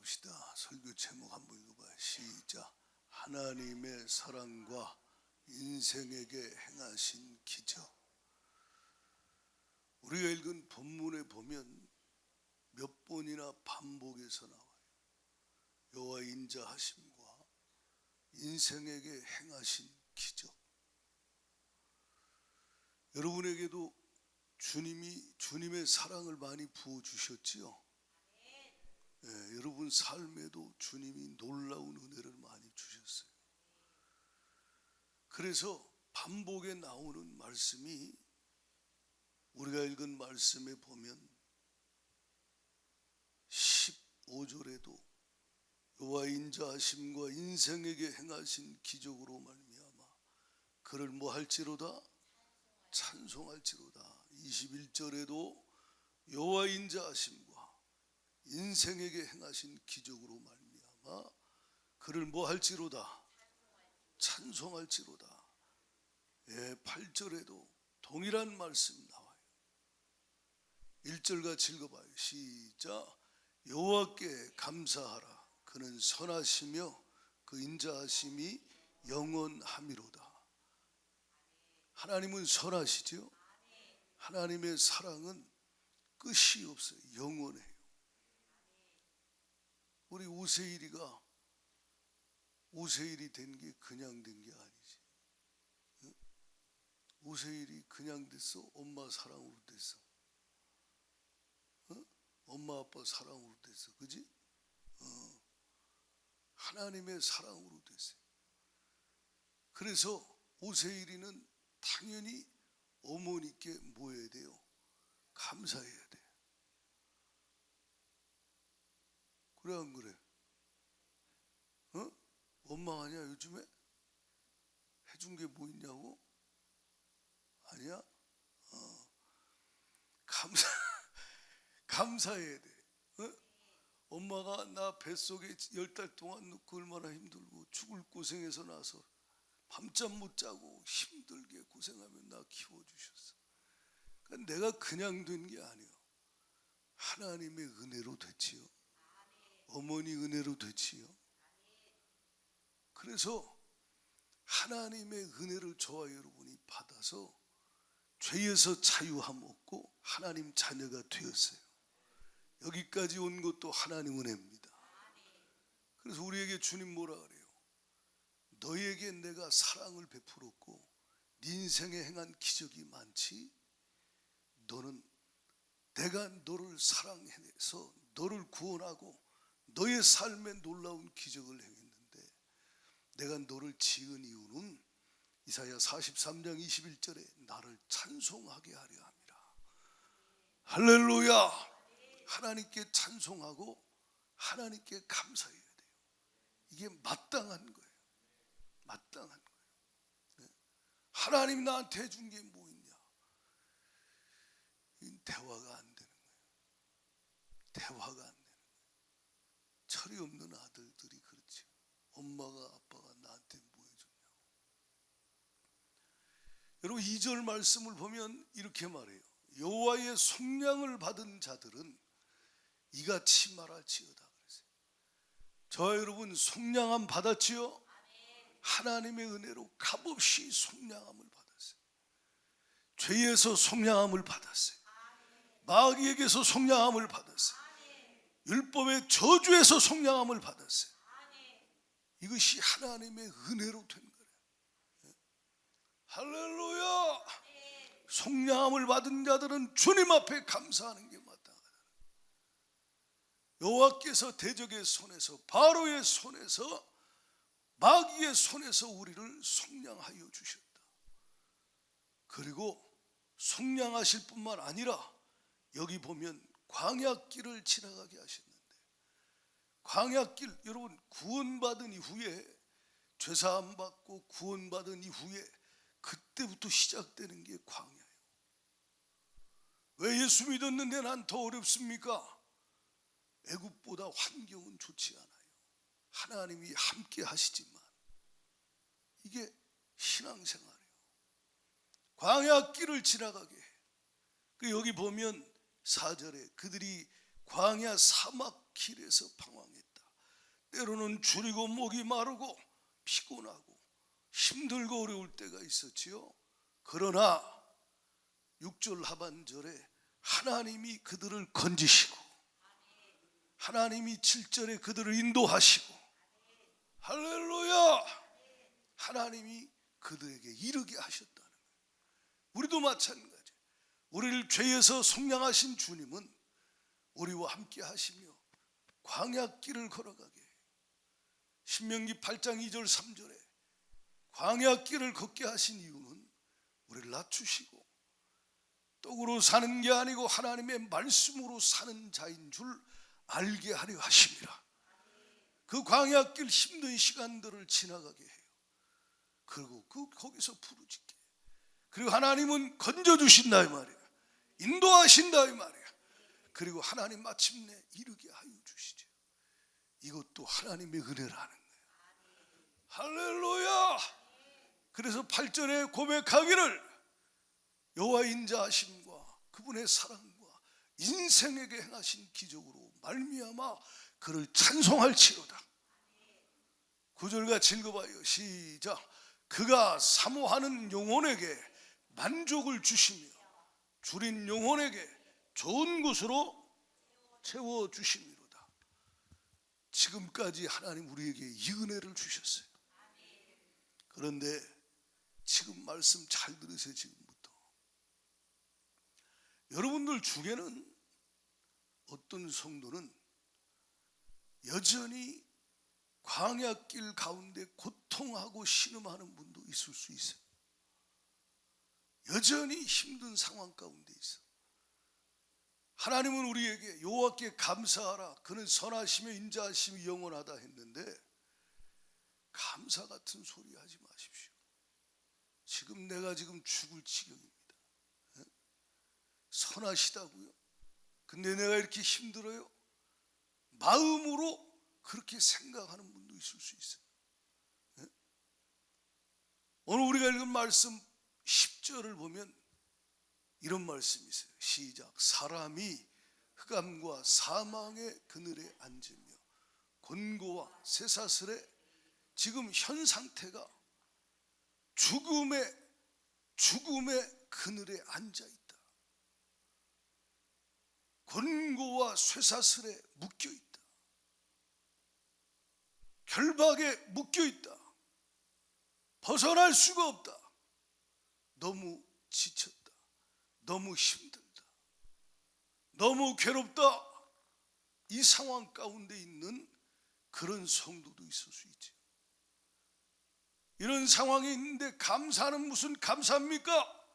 봅시다. 설교 제목 한번 읽어봐요. 시작. 하나님의 사랑과 인생에게 행하신 기적. 우리가 읽은 본문에 보면 몇 번이나 반복해서 나와요. 여호와 인자하심과 인생에게 행하신 기적. 여러분에게도 주님의 사랑을 많이 부어주셨지요. 여러분 삶에도 주님이 놀라운 은혜를 많이 주셨어요. 그래서 반복에 나오는 말씀이 우리가 읽은 말씀에 보면 15절에도 여호와 인자하심과 인생에게 행하신 기적으로 말미암아 그를 뭐 할지로다? 찬송할지로다. 21절에도 여호와 인자하심과 인생에게 행하신 기적으로 말미암아 그를 뭐 할지로다? 찬송할지로다. 8절에도 동일한 말씀 나와요. 1절 같이 읽어봐요. 시작. 여호와께 감사하라. 그는 선하시며 그 인자하심이 영원함이로다. 하나님은 선하시죠. 하나님의 사랑은 끝이 없어요. 영원해요. 우리 오세일이가 오세일이 된 게 그냥 된 게 아니지. 응? 오세일이 그냥 됐어? 엄마 사랑으로 됐어. 응? 엄마 아빠 사랑으로 됐어. 그지? 하나님의 사랑으로 됐어요. 그래서 오세일이는 당연히 어머니께 뭐 해야 돼요? 감사해야 돼. 그래 안 그래? 엄마 아니야 요즘에? 해준 게 뭐 있냐고? 아니야? 감사해야 돼. 엄마가 나 뱃속에 10달 동안 넣고 얼마나 힘들고 죽을 고생해서 나서 밤잠 못 자고 힘들게 고생하며 나 키워주셨어. 그러니까 내가 그냥 된 게 아니에요. 하나님의 은혜로 됐지요. 어머니 은혜로 됐지요. 그래서 하나님의 은혜를 저와 여러분이 받아서 죄에서 자유함 얻고 하나님 자녀가 되었어요. 여기까지 온 것도 하나님 은혜입니다. 그래서 우리에게 주님 뭐라 그래요? 너에게 내가 사랑을 베풀었고 네 인생에 행한 기적이 많지. 너는 내가 너를 사랑해서 너를 구원하고 너의 삶에 놀라운 기적을 행했는데 내가 너를 지은 이유는 이사야 43장 21절에 나를 찬송하게 하려 함이라. 할렐루야. 하나님께 찬송하고 하나님께 감사해야 돼요. 이게 마땅한 거예요. 마땅한 거예요. 하나님이 나한테 해준 게 뭐 있냐? 이 대화가 안 되는 거예요. 대화가 안 되는 거예요. 철이 없는 아들들이 그렇죠. 엄마가 아빠가 나한테 뭐 해줬냐고. 여러분 2절 말씀을 보면 이렇게 말해요. 여호와의 속량을 받은 자들은 이같이 말할지어다 그랬어요. 저와 여러분 속량함 받았지요? 하나님의 은혜로 값없이 속량함을 받았어요. 죄에서 속량함을 받았어요. 마귀에게서 속량함을 받았어요. 율법의 저주에서 속량함을 받았어요. 이것이 하나님의 은혜로 된 거예요. 할렐루야. 속량함을 받은 자들은 주님 앞에 감사하는 게 마땅하다. 여호와께서 대적의 손에서 바로의 손에서 마귀의 손에서 우리를 속량하여 주셨다. 그리고 속량하실 뿐만 아니라 여기 보면 광야길을 지나가게 하셨는데 광야길 여러분 구원받은 이후에 죄사함 받고 구원받은 이후에 그때부터 시작되는 게 광야예요. 왜 예수 믿었는데 난 더 어렵습니까? 애굽보다 환경은 좋지 않아요. 하나님이 함께 하시지만 이게 신앙생활이에요. 광야길을 지나가게 해. 여기 보면 4절에 그들이 광야 사막길에서 방황했다. 때로는 줄이고 목이 마르고 피곤하고 힘들고 어려울 때가 있었지요. 그러나 6절 하반절에 하나님이 그들을 건지시고 하나님이 7절에 그들을 인도하시고 할렐루야, 하나님이 그들에게 이르게 하셨다는 거예요. 우리도 마찬가지. 우리를 죄에서 속량하신 주님은 우리와 함께 하시며 광야길을 걸어가게 해요. 신명기 8장 2절 3절에 광야길을 걷게 하신 이유는 우리를 낮추시고 떡으로 사는 게 아니고 하나님의 말씀으로 사는 자인 줄 알게 하려 하심이라. 그 광야길 힘든 시간들을 지나가게 해요. 그리고 거기서 부르짖게. 그리고 하나님은 건져주신다 이 말이야. 인도하신다 이 말이야. 그리고 하나님 마침내 이르게 하여 주시죠. 이것도 하나님의 은혜라는 거예요. 할렐루야. 그래서 8절에 고백하기를 여호와의 인자하심과 그분의 사랑과 인생에게 행하신 기적으로 말미암아 그를 찬송할지로다. 9절 같이 읽어봐요. 시작. 그가 사모하는 영혼에게 만족을 주시며 줄인 영혼에게 좋은 곳으로 채워주심이로다. 지금까지 하나님 우리에게 이 은혜를 주셨어요. 그런데 지금 말씀 잘 들으세요. 지금부터 여러분들 중에는 어떤 성도는 여전히 광야길 가운데 고통하고 신음하는 분도 있을 수 있어요. 여전히 힘든 상황 가운데 있어. 하나님은 우리에게 여호와께 감사하라, 그는 선하시며 인자하심이 영원하다 했는데 감사 같은 소리 하지 마십시오. 지금 내가 죽을 지경입니다. 선하시다고요? 근데 내가 이렇게 힘들어요? 마음으로 그렇게 생각하는 분도 있을 수 있어요. 오늘 우리가 읽은 말씀 10절을 보면 이런 말씀이 있어요. 시작. 사람이 흑암과 사망의 그늘에 앉으며 곤고와 쇠사슬에, 지금 현 상태가 죽음의 그늘에 앉아 있다. 곤고와 쇠사슬에 묶여 있다. 결박에 묶여 있다. 벗어날 수가 없다. 너무 지쳤다. 너무 힘들다. 너무 괴롭다. 이 상황 가운데 있는 그런 성도도 있을 수 있죠. 이런 상황이 있는데 감사는 무슨 감사입니까?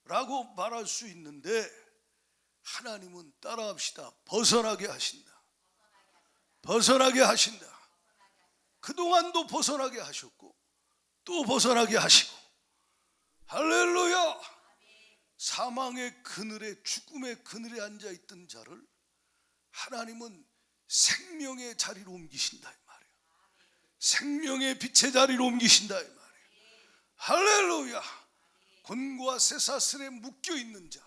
라고 말할 수 있는데 하나님은 따라합시다. 벗어나게 하신다. 벗어나게 하신다. 그동안도 벗어나게 하셨고 또 벗어나게 하시고, 할렐루야. 사망의 그늘에, 죽음의 그늘에 앉아있던 자를 하나님은 생명의 자리로 옮기신다 이 말이에요. 생명의 빛의 자리로 옮기신다 이 말이에요. 할렐루야. 곤고와 쇠사슬에 묶여있는 자,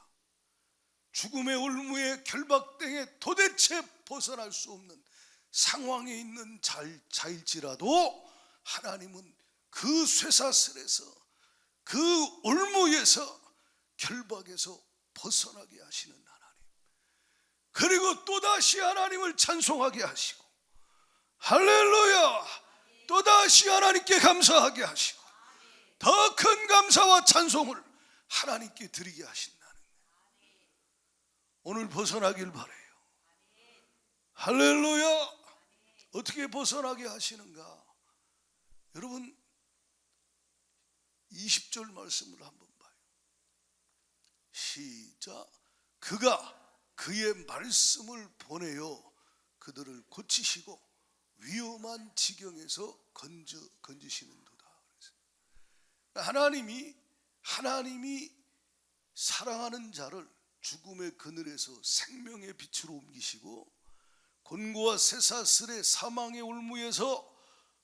죽음의 올무에 결박등에 도대체 벗어날 수 없는 상황에 있는 자일지라도 하나님은 그 쇠사슬에서, 그 올무에서, 결박에서 벗어나게 하시는 하나님, 그리고 또다시 하나님을 찬송하게 하시고, 할렐루야, 또다시 하나님께 감사하게 하시고 더 큰 감사와 찬송을 하나님께 드리게 하신다는 거예요. 오늘 벗어나길 바라요. 할렐루야. 어떻게 벗어나게 하시는가? 여러분 20절 말씀을 한번 봐요. 시작. 그가 그의 말씀을 보내어 그들을 고치시고 위험한 지경에서 건지시는도다. 하나님이 사랑하는 자를 죽음의 그늘에서 생명의 빛으로 옮기시고 곤고와 쇠사슬의 사망의 올무에서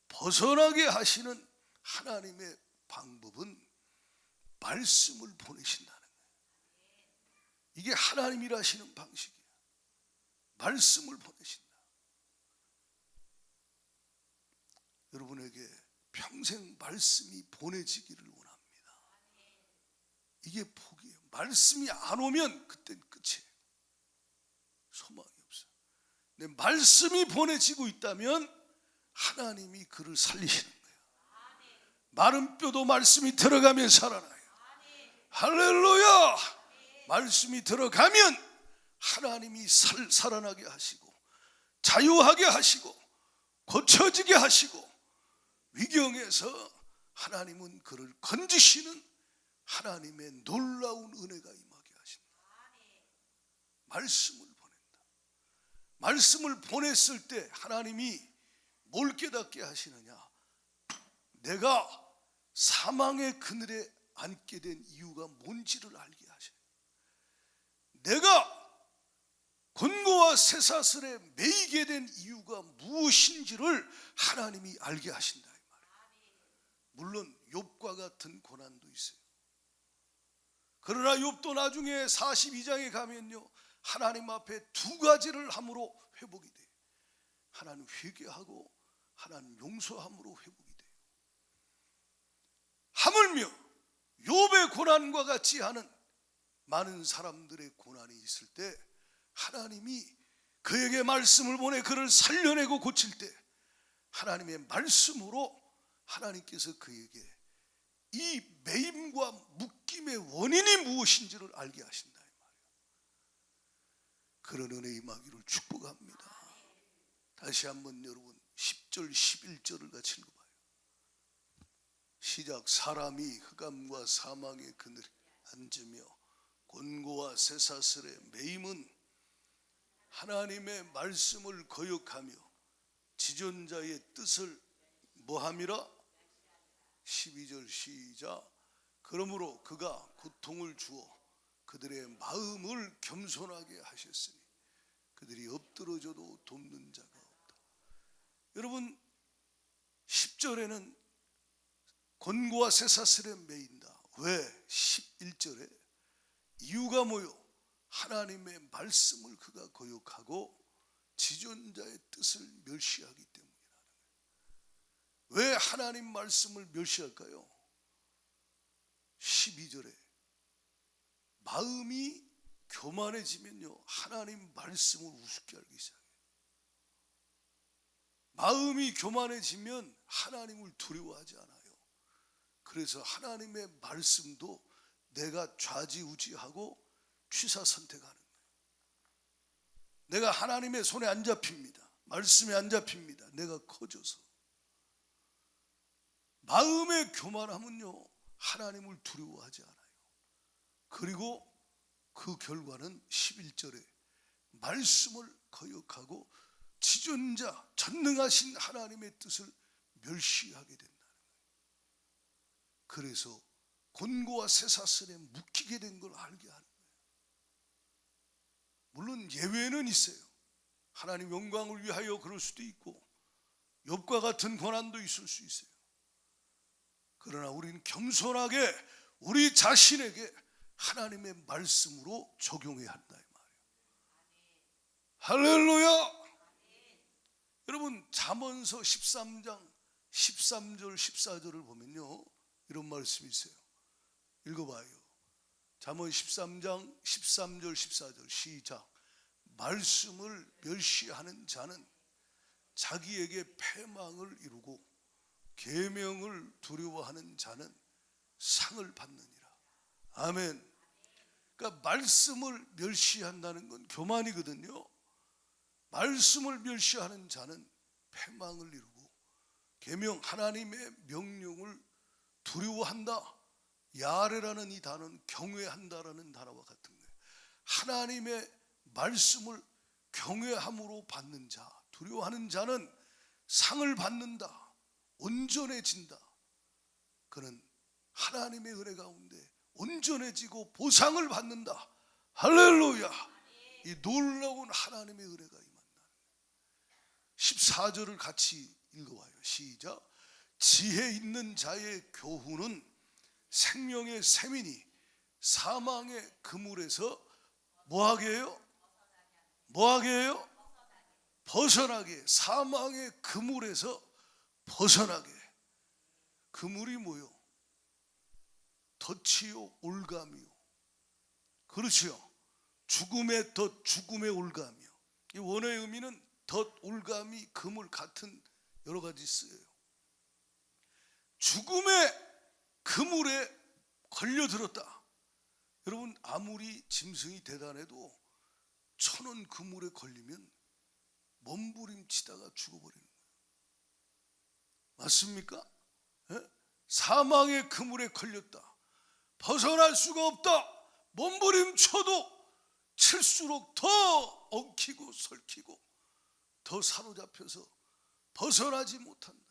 벗어나게 하시는 하나님의 방법은 말씀을 보내신다는 거예요. 이게 하나님이라시는 방식이에요. 말씀을 보내신다. 여러분에게 평생 말씀이 보내지기를 원합니다. 이게 복이에요. 말씀이 안 오면 그땐 끝이에요. 소망이 없어요. 근데 말씀이 보내지고 있다면 하나님이 그를 살리시는 거예요. 마른 뼈도 말씀이 들어가면 살아나요. 할렐루야. 말씀이 들어가면 하나님이 살아나게 하시고 자유하게 하시고 고쳐지게 하시고 위경에서 하나님은 그를 건지시는 하나님의 놀라운 은혜가 임하게 하신다. 말씀을 보낸다. 말씀을 보냈을 때 하나님이 뭘 깨닫게 하시느냐? 내가 사망의 그늘에 앉게 된 이유가 뭔지를 알게 하셔요. 내가 곤고와 쇠사슬에 매이게 된 이유가 무엇인지를 하나님이 알게 하신다 이 말이에요. 물론 욥과 같은 고난도 있어요. 그러나 욥도 나중에 42장에 가면요, 하나님 앞에 두 가지를 함으로 회복이 돼요. 하나님 회개하고 하나님 용서함으로 회복이 돼요. 하물며 욥의 고난과 같지 않은 많은 사람들의 고난이 있을 때 하나님이 그에게 말씀을 보내 그를 살려내고 고칠 때 하나님의 말씀으로 하나님께서 그에게 이 매임과 묶임의 원인이 무엇인지를 알게 하신다 이 말이에요. 그런 은혜 임하기를 축복합니다. 다시 한번 여러분 10절 11절을 같이 읽어봐요. 시작. 사람이 흑암과 사망의 그늘에 앉으며 곤고와 쇠사슬의 매임은 하나님의 말씀을 거역하며 지존자의 뜻을 뭐함이라? 12절 시작. 그러므로 그가 고통을 주어 그들의 마음을 겸손하게 하셨으니 그들이 엎드러져도 돕는 자가 없다. 여러분 10절에는 곤고와 쇠사슬에 매인다. 왜? 11절에 이유가 뭐요? 하나님의 말씀을 그가 거역하고 지존자의 뜻을 멸시하기 때문이라는 거예요. 왜 하나님 말씀을 멸시할까요? 12절에 마음이 교만해지면요 하나님 말씀을 우습게 알기 시작해요. 마음이 교만해지면 하나님을 두려워하지 않아요. 그래서 하나님의 말씀도 내가 좌지우지하고 취사선택하는 거예요. 내가 하나님의 손에 안 잡힙니다. 말씀에 안 잡힙니다. 내가 커져서. 마음의 교만함은요 하나님을 두려워하지 않아요. 그리고 그 결과는 11절에 말씀을 거역하고 지존자 전능하신 하나님의 뜻을 멸시하게 된다는 거예요. 그래서 곤고와 쇠사슬에 묶이게 된 걸 알게 하는 거예요. 물론 예외는 있어요. 하나님 영광을 위하여 그럴 수도 있고 욥과 같은 고난도 있을 수 있어요. 그러나 우리는 겸손하게 우리 자신에게 하나님의 말씀으로 적용해야 한다 이 말이에요. 할렐루야. 여러분 잠언서 13장 13절 14절을 보면요 이런 말씀이 있어요. 읽어봐요. 잠언 13장 13절 14절 시작. 말씀을 멸시하는 자는 자기에게 패망을 이루고 계명을 두려워하는 자는 상을 받느니라. 아멘. 그러니까 말씀을 멸시한다는 건 교만이거든요. 말씀을 멸시하는 자는 패망을 이루고 계명 하나님의 명령을 두려워한다. 야레라는 이 단어는 경외한다라는 단어와 같은 거예요. 하나님의 말씀을 경외함으로 받는 자, 두려워하는 자는 상을 받는다. 온전해진다. 그는 하나님의 은혜 가운데 온전해지고 보상을 받는다. 할렐루야. 이 놀라운 하나님의 은혜가 임한다. 14절을 같이 읽어봐요. 시작. 지혜 있는 자의 교훈은 생명의 샘이니 사망의 그물에서 뭐하게 해요? 뭐하게 해요? 벗어나게. 사망의 그물에서 벗어나게. 그물이 뭐요? 덫이요, 올감이요. 그렇지요. 죽음의 덫, 죽음의 올감이요. 이 원어의 의미는 덫, 올감이, 그물 같은 여러 가지 쓰여요. 죽음의 그물에 걸려들었다. 여러분, 아무리 짐승이 대단해도 1000원 그물에 걸리면 몸부림치다가 죽어버리는 거예요. 맞습니까? 예? 사망의 그물에 걸렸다. 벗어날 수가 없다. 몸부림쳐도 칠수록 더 엉키고 설키고 더 사로잡혀서 벗어나지 못한다.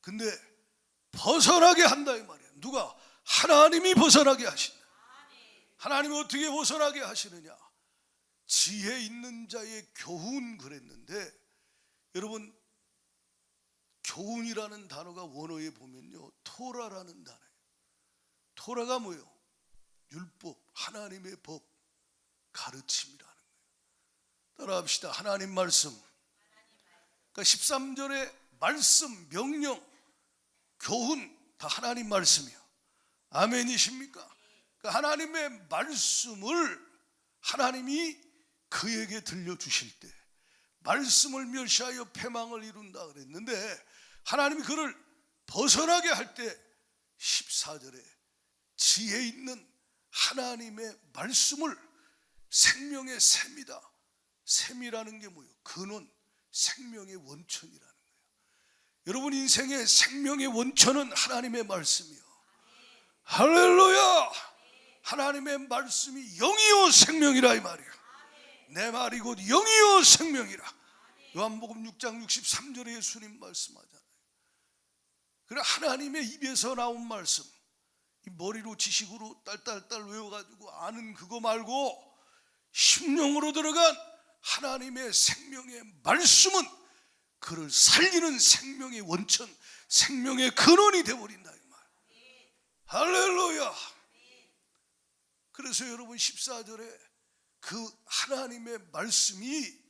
근데 벗어나게 한다 이 말이야. 누가? 하나님이 벗어나게 하신다. 하나님이 어떻게 벗어나게 하시느냐? 지혜 있는 자의 교훈 그랬는데, 여러분, 교훈이라는 단어가 원어에 보면요, 토라라는 단어예요. 토라가 뭐예요? 율법, 하나님의 법, 가르침이라는 거예요. 따라합시다. 하나님 말씀. 그러니까 13절의 말씀, 명령, 교훈 다 하나님 말씀이요. 아멘이십니까? 그러니까 하나님의 말씀을 하나님이 그에게 들려주실 때 말씀을 멸시하여 패망을 이룬다 그랬는데, 하나님이 그를 벗어나게 할 때 14절에 지혜 있는 하나님의 말씀을 생명의 샘이다. 샘이라는 게 뭐예요? 근원, 생명의 원천이라는 거예요. 여러분, 인생의 생명의 원천은 하나님의 말씀이요. 할렐루야. 하나님의 말씀이 영이요 생명이라 이 말이에요. 내 말이 곧 영이요 생명이라. 요한복음 6장 63절에 예수님 말씀하잖아요. 그래, 하나님의 입에서 나온 말씀, 이 머리로 지식으로 딸딸딸 외워가지고 아는 그거 말고 심령으로 들어간 하나님의 생명의 말씀은 그를 살리는 생명의 원천, 생명의 근원이 되어버린다 이 말. 할렐루야. 그래서 여러분, 14절에 그 하나님의 말씀이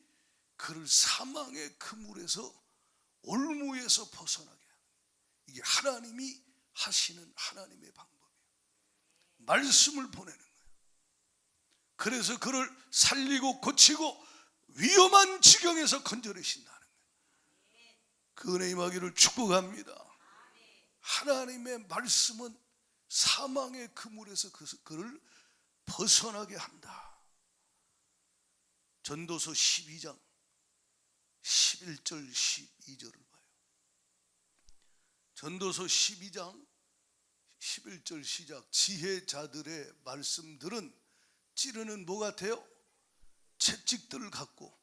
그를 사망의 그물에서, 올무에서 벗어나게 하는, 이게 하나님이 하시는 하나님의 방법이에요. 말씀을 보내는 거예요. 그래서 그를 살리고 고치고 위험한 지경에서 건져내신다는 거예요. 그 은혜 임하기를 축복합니다. 하나님의 말씀은 사망의 그물에서 그를 벗어나게 한다. 전도서 12장 11절 12절을 봐요. 전도서 12장 11절 시작. 지혜자들의 말씀들은 찌르는 뭐 같아요? 채찍들을 갖고,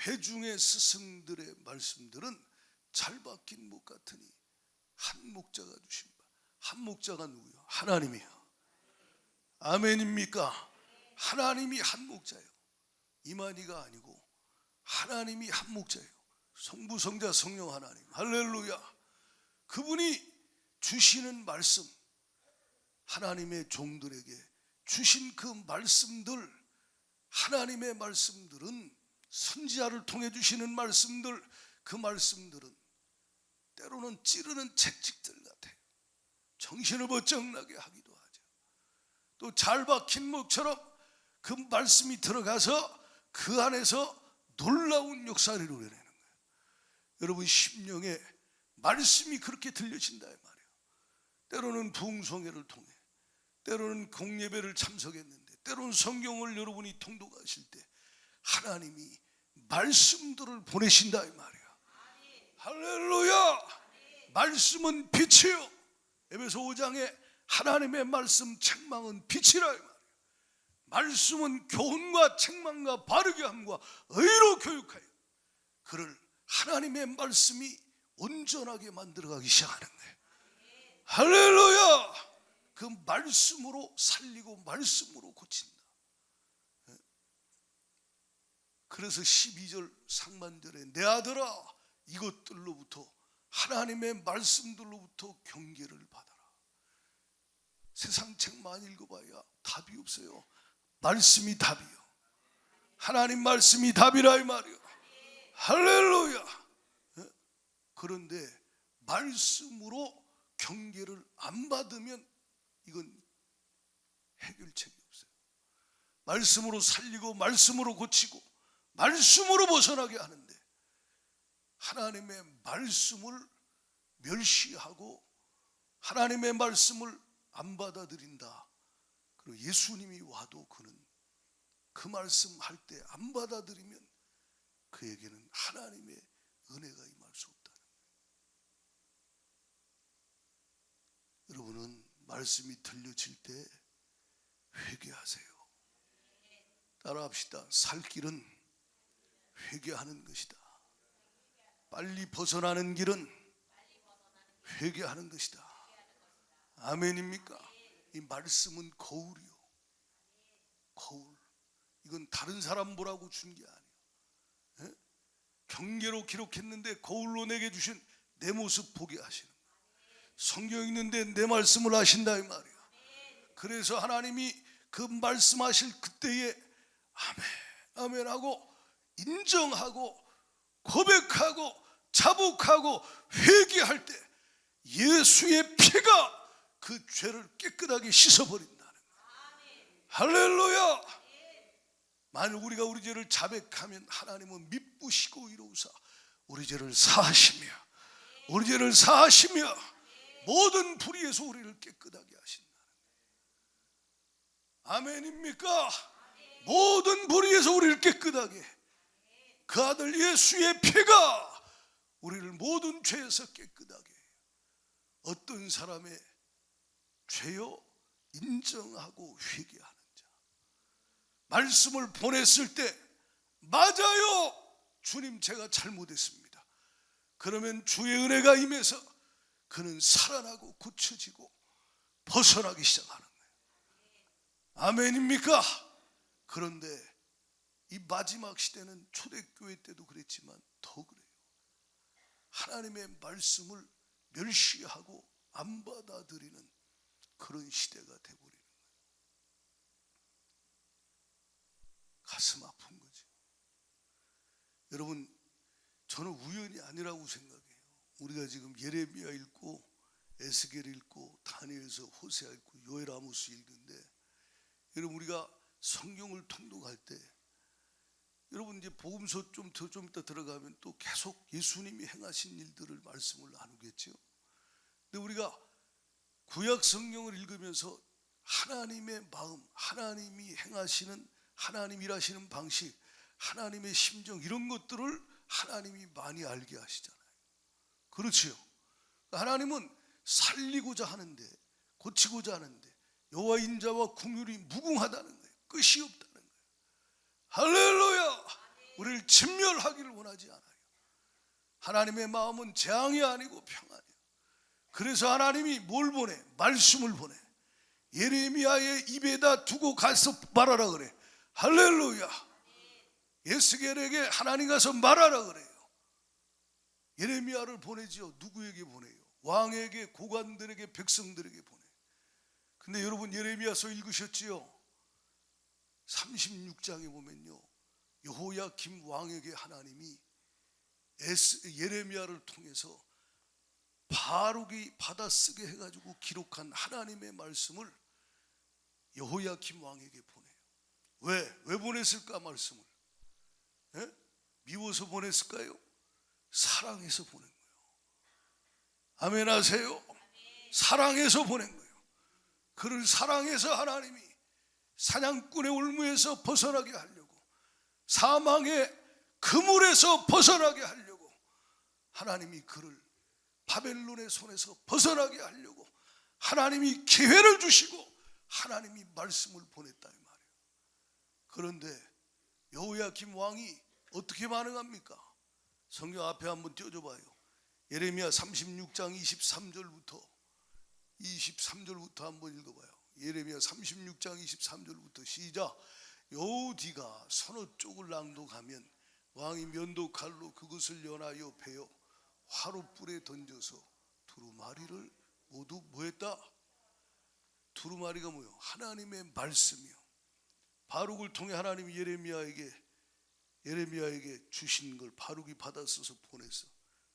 회중의 스승들의 말씀들은 잘 박힌 목 같으니 한 목자가 주신 바. 한 목자가 누구요? 하나님이요. 아멘입니까? 하나님이 한 목자예요. 이만희가 아니고 하나님이 한 목자예요. 성부, 성자, 성령 하나님. 할렐루야. 그분이 주시는 말씀, 하나님의 종들에게 주신 그 말씀들, 하나님의 말씀들은, 선지자를 통해 주시는 말씀들, 그 말씀들은 때로는 찌르는 채찍들 같아요. 정신을 번쩍 나게 하기도 하죠. 또 잘 박힌 목처럼 그 말씀이 들어가서 그 안에서 놀라운 역사를 이루어내는 거예요. 여러분, 심령에 말씀이 그렇게 들려진다 이 말이에요. 때로는 부흥성회를 통해, 때로는 공예배를 참석했는데, 때로는 성경을 여러분이 통독하실 때 하나님이 말씀들을 보내신다 이 말이에요. 할렐루야. 말씀은 빛이요. 에베소 5장에 하나님의 말씀 책망은 빛이라 이 말이에요. 말씀은 교훈과 책망과 바르게 함과 의로 교육하여 그를 하나님의 말씀이 온전하게 만들어가기 시작하는 거예요. 할렐루야. 그 말씀으로 살리고 말씀으로 고친다. 그래서 12절 상반절에 내 아들아, 이것들로부터, 하나님의 말씀들로부터 경계를 받아라. 세상 책만 읽어봐야 답이 없어요. 말씀이 답이요. 하나님 말씀이 답이라 이 말이요. 할렐루야. 그런데 말씀으로 경계를 안 받으면 이건 해결책이 없어요. 말씀으로 살리고 말씀으로 고치고 말씀으로 벗어나게 하는데 하나님의 말씀을 멸시하고 하나님의 말씀을 안 받아들인다. 그리고 예수님이 와도 그는 그 말씀 할 때 안 받아들이면 그에게는 하나님의 은혜가 임할 수 없다는 거예요. 여러분은 말씀이 들려질 때 회개하세요. 따라합시다. 살 길은 회개하는 것이다. 빨리 벗어나는 길은 회개하는 것이다. 아멘입니까? 이 말씀은 거울이요. 거울. 이건 다른 사람 보라고 준 게 아니에요. 예? 경계로 기록했는데 거울로 내게 주신 내 모습 보게 하시는 거예요. 성경 읽는데 내 말씀을 하신다 이 말이에요. 그래서 하나님이 그 말씀하실 그때에 아멘 아멘 하고 인정하고 고백하고 자복하고 회개할 때 예수의 피가 그 죄를 깨끗하게 씻어버린다는 거예요. 할렐루야. 만일 우리가 우리 죄를 자백하면 하나님은 미쁘시고 이로우사 우리 죄를 사하시며 우리 죄를 사하시며 모든 불의에서 우리를 깨끗하게 하신다는 거예요. 아멘입니까? 모든 불의에서 우리를 깨끗하게 그 아들 예수의 피가 우리를 모든 죄에서 깨끗하게 해요. 어떤 사람의 죄요? 인정하고 회개하는 자. 말씀을 보냈을 때 맞아요 주님 제가 잘못했습니다. 그러면 주의 은혜가 임해서 그는 살아나고 고쳐지고 벗어나기 시작하는 거예요. 아멘입니까? 그런데 이 마지막 시대는 초대교회 때도 그랬지만 더 그래요. 하나님의 말씀을 멸시하고 안 받아들이는 그런 시대가 돼버리는 거예요. 가슴 아픈 거죠. 여러분 저는 우연이 아니라고 생각해요. 우리가 지금 예레미야 읽고 에스겔 읽고 다니엘서 호세아 읽고 요엘 아모스 읽는데 여러분 우리가 성경을 통독할 때 여러분 이제 복음서 좀 이따 들어가면 또 계속 예수님이 행하신 일들을 말씀을 나누겠죠. 근데 우리가 구약 성경을 읽으면서 하나님의 마음, 하나님이 행하시는 하나님 일하시는 방식, 하나님의 심정 이런 것들을 하나님이 많이 알게 하시잖아요. 그렇지요. 하나님은 살리고자 하는데 고치고자 하는데 여호와 인자와 긍휼이 무궁하다는 거예요. 끝이 없다는 거예요. 할렐루야. 우리를 진멸하기를 원하지 않아요. 하나님의 마음은 재앙이 아니고 평안이에요. 그래서 하나님이 뭘 보내? 말씀을 보내. 예레미야의 입에다 두고 가서 말하라 그래. 할렐루야. 에스겔에게 하나님 가서 말하라 그래요. 예레미야를 보내지요. 누구에게 보내요? 왕에게, 고관들에게, 백성들에게 보내요. 근데 여러분 예레미야서 읽으셨지요? 36장에 보면요 여호야김 왕에게 하나님이 예레미야를 통해서 바룩이 받아쓰게 해가지고 기록한 하나님의 말씀을 여호야김 왕에게 보내요. 왜 보냈을까 말씀을? 예? 미워서 보냈을까요? 사랑해서 보낸 거예요. 아멘 하세요? 사랑해서 보낸 거예요. 그를 사랑해서 하나님이 사냥꾼의 올무에서 벗어나게 하려고 사망의 그물에서 벗어나게 하려고 하나님이 그를 바벨론의 손에서 벗어나게 하려고 하나님이 기회를 주시고 하나님이 말씀을 보냈다 이 말이에요. 그런데 여호야김 왕이 어떻게 반응합니까? 성경 앞에 한번 띄워줘봐요. 예레미야 36장 23절부터 한번 읽어봐요. 예레미야 36장 23절부터 시작. 여호디가 서너 쪽을 낭독하면 왕이 면도칼로 그것을 연하여 베어 화롯불에 던져서 두루마리를 모두 뭐했다? 두루마리가 뭐예요? 하나님의 말씀이요. 바룩을 통해 하나님이 예레미야에게 주신 걸 바룩이 받아 써서 보냈어.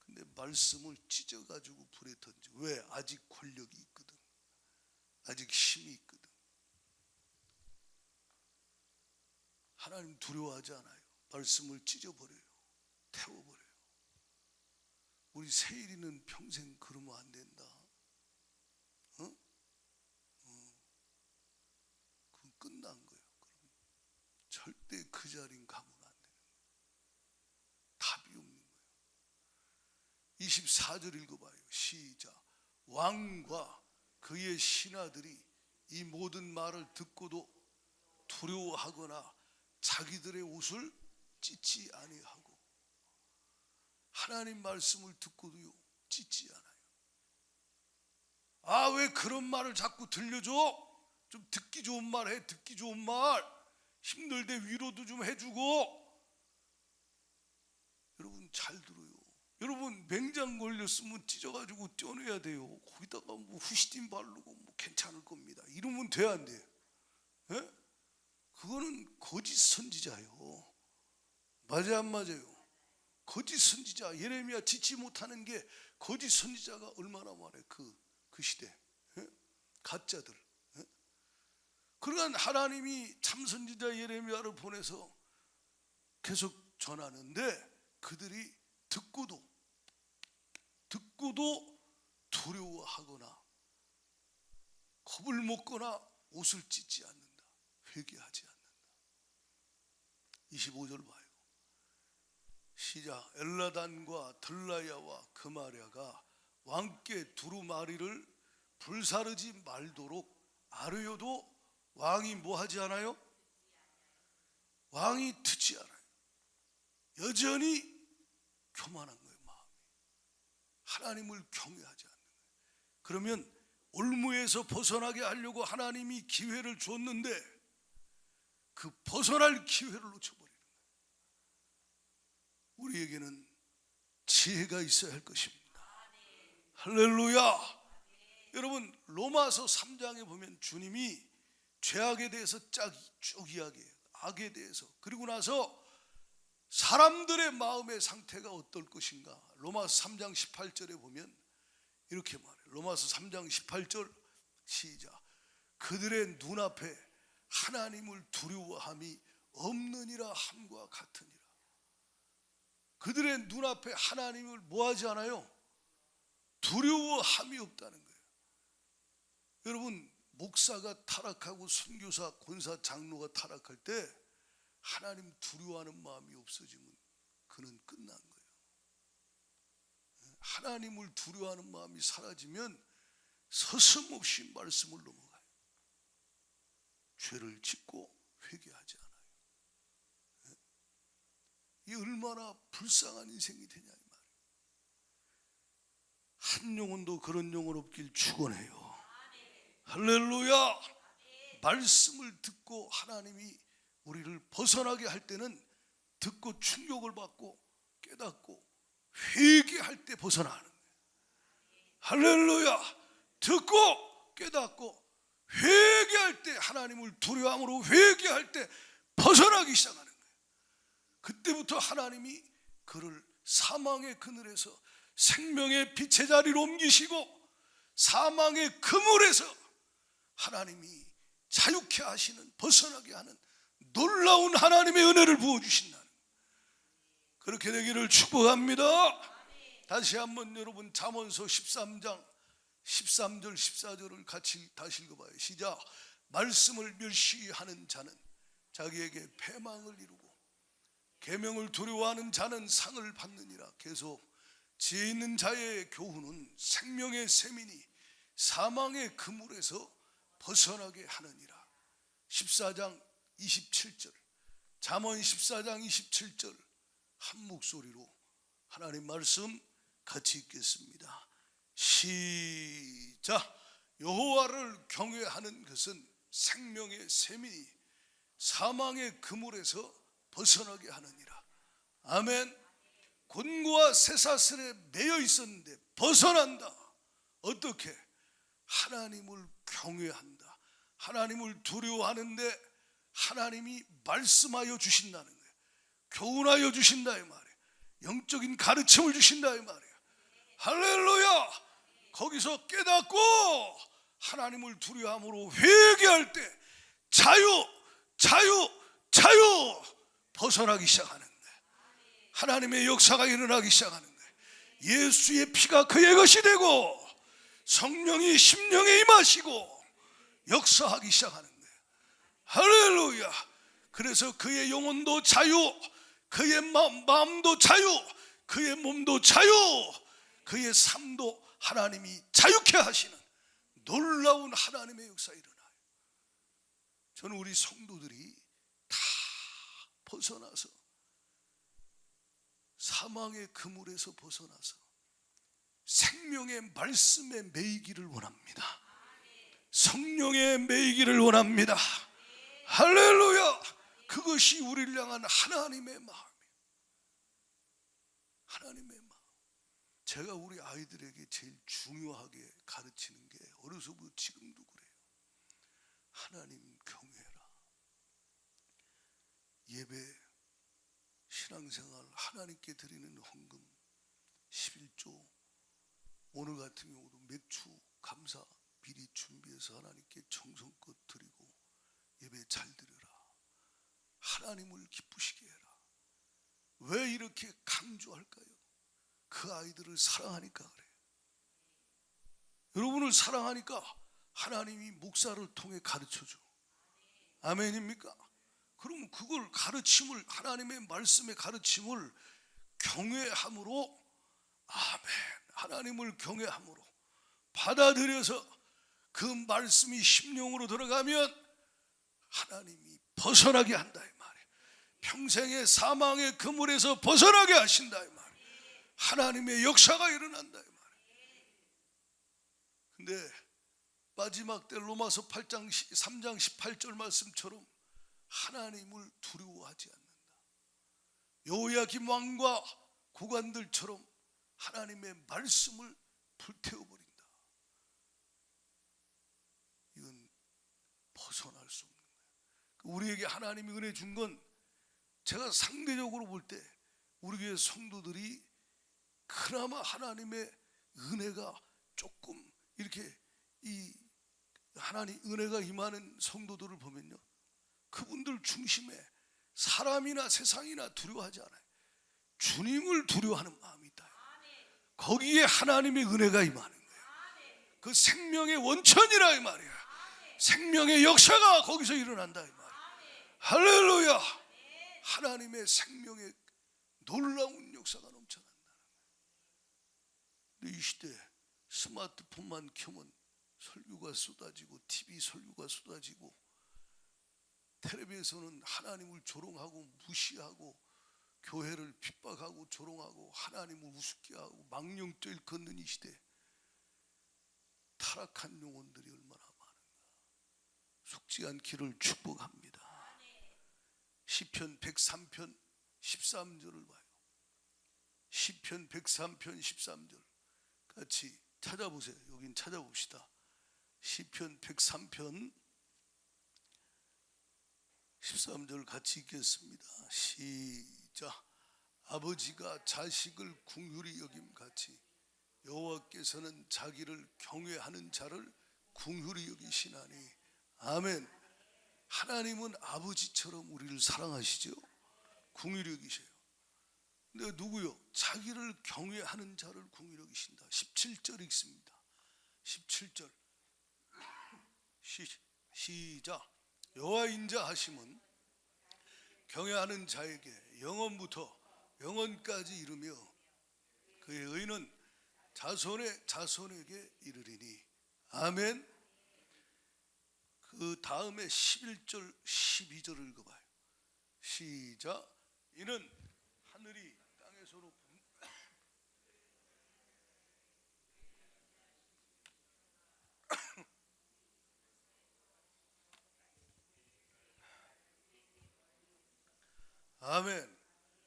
근데 말씀을 찢어가지고 불에 던져. 왜? 아직 권력이 있거든. 아직 힘이 있거든. 하나님 두려워하지 않아요. 말씀을 찢어버려요. 태워버려요. 우리 세일이는 평생 그러면 안 된다. 어? 그건 끝난 거예요. 그럼 절대 그 자리는 가면 안 되는 거예요. 답이 없는 거예요. 24절 읽어봐요. 시작. 왕과 그의 신하들이 이 모든 말을 듣고도 두려워하거나 자기들의 옷을 찢지 아니하고. 하나님 말씀을 듣고도요 찢지 않아요. 아, 왜 그런 말을 자꾸 들려줘? 좀 듣기 좋은 말 해. 듣기 좋은 말. 힘들 때 위로도 좀 해주고. 여러분 잘 들어요. 여러분 맹장 걸렸으면 찢어가지고 떼어내야 돼요. 거기다가 뭐 후시딘 바르고 뭐 괜찮을 겁니다. 이러면 돼, 안 돼? 예? 그거는 거짓 선지자예요. 맞아요, 안 맞아요? 거짓 선지자. 예레미야 찢지 못하는 게 거짓 선지자가 얼마나 많아요. 그 시대. 예? 가짜들. 예? 그러니까 하나님이 참 선지자 예레미야를 보내서 계속 전하는데 그들이 듣고도 두려워하거나 겁을 먹거나 옷을 찢지 않는다. 회개하지 않는다. 25절 봐요. 시작. 엘라단과 들라야와 그마랴가 왕께 두루마리를 불사르지 말도록 아뢰어도 왕이 뭐 하지 않아요? 왕이 듣지 않아요. 여전히 교만한 거예요. 마음이. 하나님을 경외하지 않는 거예요. 그러면 올무에서 벗어나게 하려고 하나님이 기회를 줬는데 그 벗어날 기회를 놓쳐버리는 거예요. 우리에게는 지혜가 있어야 할 것입니다. 할렐루야. 여러분 로마서 3장에 보면 주님이 죄악에 대해서 쭉 이야기해요. 악에 대해서. 그리고 나서 사람들의 마음의 상태가 어떨 것인가. 로마서 3장 18절에 보면 이렇게 말해요. 로마서 3장 18절 시작. 그들의 눈앞에 하나님을 두려워함이 없느니라 함과 같으니라. 그들의 눈앞에 하나님을 뭐하지 않아요? 두려워함이 없다는 거예요. 여러분 목사가 타락하고 선교사, 권사, 장로가 타락할 때 하나님 두려워하는 마음이 없어지면 그는 끝난 거예요. 하나님을 두려워하는 마음이 사라지면 서슴없이 말씀을 넘어가요. 죄를 짓고 회개하지 않아요. 이 얼마나 불쌍한 인생이 되냐 이 말이에요. 한 영혼도 그런 영혼 없길 축원해요. 할렐루야. 말씀을 듣고 하나님이 우리를 벗어나게 할 때는 듣고 충격을 받고 깨닫고 회개할 때 벗어나는 거예요. 할렐루야. 듣고 깨닫고 회개할 때, 하나님을 두려워함으로 회개할 때 벗어나기 시작하는 거예요. 그때부터 하나님이 그를 사망의 그늘에서 생명의 빛의 자리로 옮기시고 사망의 그물에서 하나님이 자유케 하시는, 벗어나게 하는 놀라운 하나님의 은혜를 부어주신다는, 그렇게 되기를 축복합니다. 다시 한번 여러분 잠언서 13장 13절 14절을 같이 다시 읽어봐요. 시작. 말씀을 멸시하는 자는 자기에게 패망을 이루고 계명을 두려워하는 자는 상을 받느니라. 계속. 지혜 있는 자의 교훈은 생명의 샘이니 사망의 그물에서 벗어나게 하느니라. 14장 27절, 잠언 14장 27절 한 목소리로 하나님 말씀 같이 읽겠습니다. 시작. 여호와를 경외하는 것은 생명의 샘이니 사망의 그물에서 벗어나게 하느니라. 아멘. 곤고와 쇠사슬에 매여 있었는데 벗어난다. 어떻게? 하나님을 경외한다. 하나님을 두려워하는데 하나님이 말씀하여 주신다는 거예요. 교훈하여 주신다 이 말이에요. 영적인 가르침을 주신다 이 말이에요. 할렐루야. 거기서 깨닫고 하나님을 두려워함으로 회개할 때 자유 벗어나기 시작하는 거예요. 하나님의 역사가 일어나기 시작하는 거예요. 예수의 피가 그의 것이 되고 성령이 심령에 임하시고 역사하기 시작하는 거예요. 할렐루야. 그래서 그의 영혼도 자유, 그의 마음도 자유, 그의 몸도 자유, 그의 삶도 하나님이 자유케 하시는 놀라운 하나님의 역사가 일어나요. 저는 우리 성도들이 다 벗어나서 사망의 그물에서 벗어나서 생명의 말씀에 매이기를 원합니다. 성령에 매이기를 원합니다. 할렐루야. 그것이 우리를 향한 하나님의 마음이에요. 하나님의 마음. 제가 우리 아이들에게 제일 중요하게 가르치는 게 어려서부터 지금도 그래요. 하나님 경외해라. 예배, 신앙생활, 하나님께 드리는 헌금 11조, 오늘 같은 경우도 맥주 감사 미리 준비해서 하나님께 정성껏 드리고 예배 잘 드려라. 하나님을 기쁘시게 해라. 왜 이렇게 강조할까요? 그 아이들을 사랑하니까 그래요. 여러분을 사랑하니까 하나님이 목사를 통해 가르쳐줘. 아멘입니까? 그러면 그걸 가르침을, 하나님의 말씀의 가르침을 경외함으로, 아멘, 하나님을 경외함으로 받아들여서 그 말씀이 심령으로 들어가면 하나님이 벗어나게 한다 이 말이에요. 평생의 사망의 그물에서 벗어나게 하신다 이 말이에요. 하나님의 역사가 일어난다 이 말이에요. 근데 마지막 때 로마서 8장 3장 18절 말씀처럼 하나님을 두려워하지 않는다. 여호야김 왕과 고관들처럼 하나님의 말씀을 불태워버린다. 이건 벗어날 수 없는 거예요. 우리에게 하나님이 은혜 준 건, 제가 상대적으로 볼 때 우리 교회 성도들이 그나마 하나님의 은혜가 조금 이렇게 하나님 은혜가 임하는 성도들을 보면요, 그분들 중심에 사람이나 세상이나 두려워하지 않아요. 주님을 두려워하는 마음이 있다. 거기에 하나님의 은혜가 임하는 거예요. 그 생명의 원천이라 이 말이에요. 생명의 역사가 거기서 일어난다 이 말이에요. 할렐루야. 하나님의 생명의 놀라운 역사가 넘쳐난다는 거예요. 근데 이 시대 스마트폰만 켜면 설교가 쏟아지고 TV 설교가 쏟아지고 텔레비에서는 하나님을 조롱하고 무시하고 교회를 핍박하고 조롱하고 하나님을 우습게 하고 망령죄 일컫는 이 시대, 타락한 영혼들이 얼마나 많은가. 속지 않기를 축복합니다. 시편 103편 13절을 봐요. 시편 103편 13절 같이 찾아보세요. 여긴 찾아봅시다. 시편 103편 13절 같이 읽겠습니다. 시작. 아버지가 자식을 긍휼히 여김같이 여호와께서는 자기를 경외하는 자를 긍휼히 여기시나니. 아멘. 하나님은 아버지처럼 우리를 사랑하시죠. 긍휼히 여기셔요. 근데 누구요? 자기를 경외하는 자를 긍휼히 여기신다. 17절 읽습니다. 17절 시작. 여호와 인자하심은 경외하는 자에게 영원부터 영원까지 이르며 그의 의는 자손의 자손에게 이르리니. 아멘. 그 다음에 11절 12절을 읽어봐요. 시작. 이는 하늘이 땅에서 높은 아멘.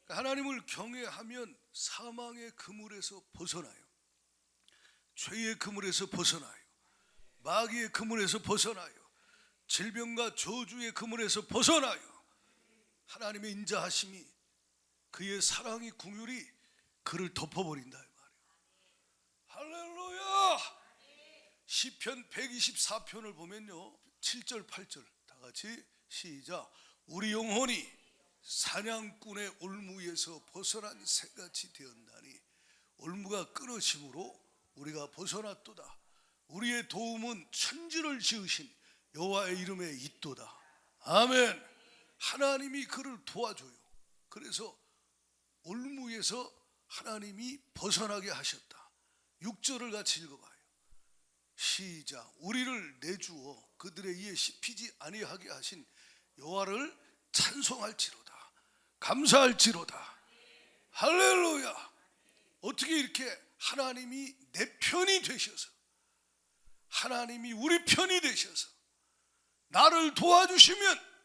하나님을 경외하면 사망의 그물에서 벗어나요. 죄의 그물에서 벗어나요. 마귀의 그물에서 벗어나요. 질병과 저주의 그물에서 벗어나요. 하나님의 인자하심이, 그의 사랑이 긍휼이 그를 덮어버린다 이 말이에요. 시편 124편을 보면요, 7절 8절 다 같이 시작. 우리 영혼이 사냥꾼의 올무에서 벗어난 새같이 되었나니 올무가 끊어짐으로 우리가 벗어났도다. 우리의 도움은 천지를 지으신 여호와의 이름에 있도다. 아멘. 하나님이 그를 도와줘요. 그래서 올무에서 하나님이 벗어나게 하셨다. 6절을 같이 읽어봐요. 시작. 우리를 내주어 그들의 이에 씹히지 아니하게 하신 여호와를 찬송할지로다. 감사할지로다. 할렐루야. 어떻게 이렇게 하나님이 내 편이 되셔서, 하나님이 우리 편이 되셔서 나를 도와주시면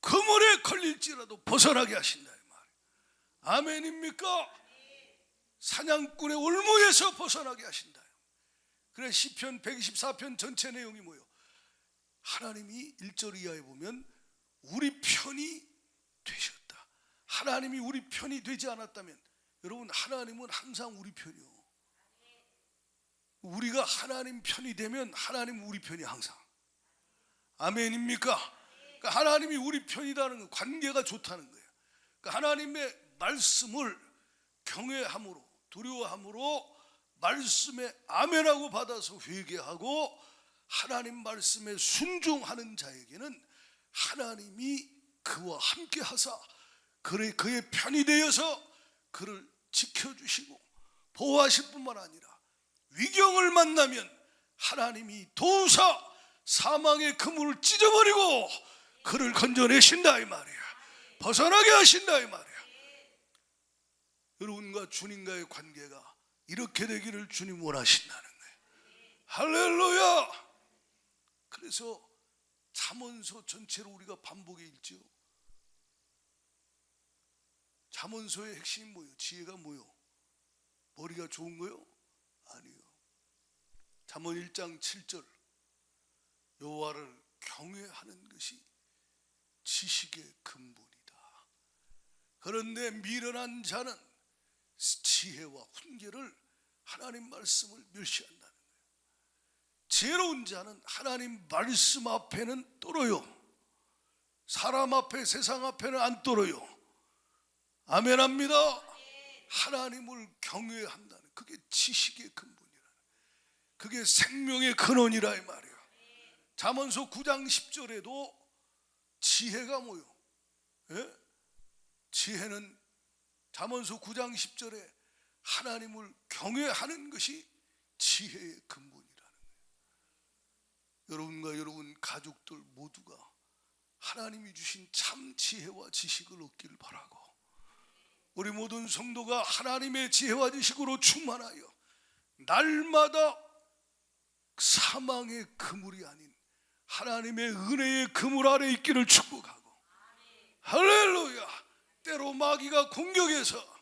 그물에 걸릴지라도 벗어나게 하신다 이 말이에요. 아멘입니까? 사냥꾼의 올무에서 벗어나게 하신다. 그래 시편 124편 전체 내용이 뭐예요? 하나님이 1절 이하에 보면 우리 편이 되셨다. 하나님이 우리 편이 되지 않았다면, 여러분, 하나님은 항상 우리 편이요. 우리가 하나님 편이 되면 하나님은 우리 편이 항상. 아멘입니까? 그러니까 하나님이 우리 편이라는 건 관계가 좋다는 거예요. 그러니까 하나님의 말씀을 경외함으로, 두려워함으로 말씀에 아멘하고 받아서 회개하고 하나님 말씀에 순종하는 자에게는 하나님이 그와 함께 하사 그의 편이 되어서 그를 지켜주시고 보호하실 뿐만 아니라 위경을 만나면 하나님이 도우사 사망의 그물을 찢어버리고 그를 건져내신다 이 말이야. 벗어나게 하신다 이 말이야. 여러분과 주님과의 관계가 이렇게 되기를 주님 원하신다는 거예요. 할렐루야. 그래서 잠언서 전체로 우리가 반복해 읽죠. 잠언서의 핵심이 뭐예요? 지혜가 뭐예요? 머리가 좋은 거요? 아니요. 잠언 1장 7절 여호와를 경외하는 것이 지식의 근본이다. 그런데 미련한 자는 지혜와 훈계를, 하나님 말씀을 멸시한다는 거예요. 지혜로운 자는 하나님 말씀 앞에는 떨어요. 사람 앞에, 세상 앞에는 안 떨어요. 아멘합니다. 하나님을 경외한다는, 그게 지식의 근본이라, 그게 생명의 근원이라 이 말이에요. 잠언서 9장 10절에도 지혜가 뭐요? 예? 지혜는 잠언서 9장 10절에 하나님을 경외하는 것이 지혜의 근본이라는 거예요. 여러분과 여러분 가족들 모두가 하나님이 주신 참 지혜와 지식을 얻기를 바라고, 우리 모든 성도가 하나님의 지혜와 지식으로 충만하여 날마다 사망의 그물이 아닌 하나님의 은혜의 그물 아래 있기를 축복하고, 할렐루야. 때로 마귀가 공격해서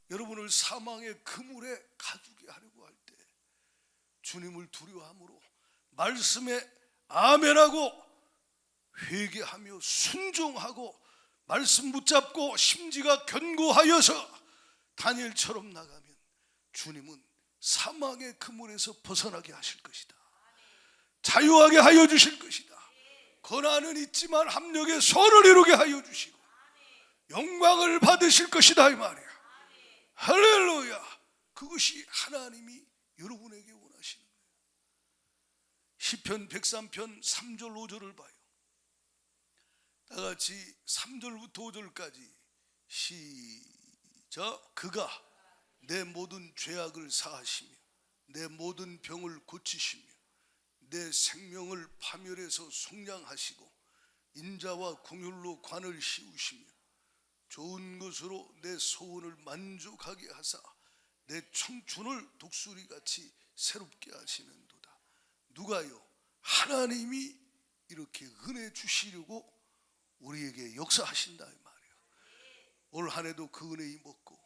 여러분을 사망의 그물에 가두게 하려고 할 때 주님을 두려워함으로 말씀에 아멘하고 회개하며 순종하고 말씀 붙잡고 심지가 견고하여서 다니엘처럼 나가면 주님은 사망의 그물에서 벗어나게 하실 것이다. 자유하게 하여 주실 것이다. 고난은 있지만 합력의 선을 이루게 하여 주시고 영광을 받으실 것이다 이 말이야. 할렐루야. 그것이 하나님이 여러분에게 원하시는 거예요. 시편 103편 3절 5절을 봐요. 다 같이 3절부터 5절까지 시작. 그가 내 모든 죄악을 사하시며 내 모든 병을 고치시며 내 생명을 파멸해서 속량하시고 인자와 긍휼로 관을 씌우시며 좋은 것으로 내 소원을 만족하게 하사 내 청춘을 독수리같이 새롭게 하시는도다. 누가요? 하나님이 이렇게 은혜 주시려고 우리에게 역사하신다 이 말이에요. 올 한 해도 그 은혜 입었고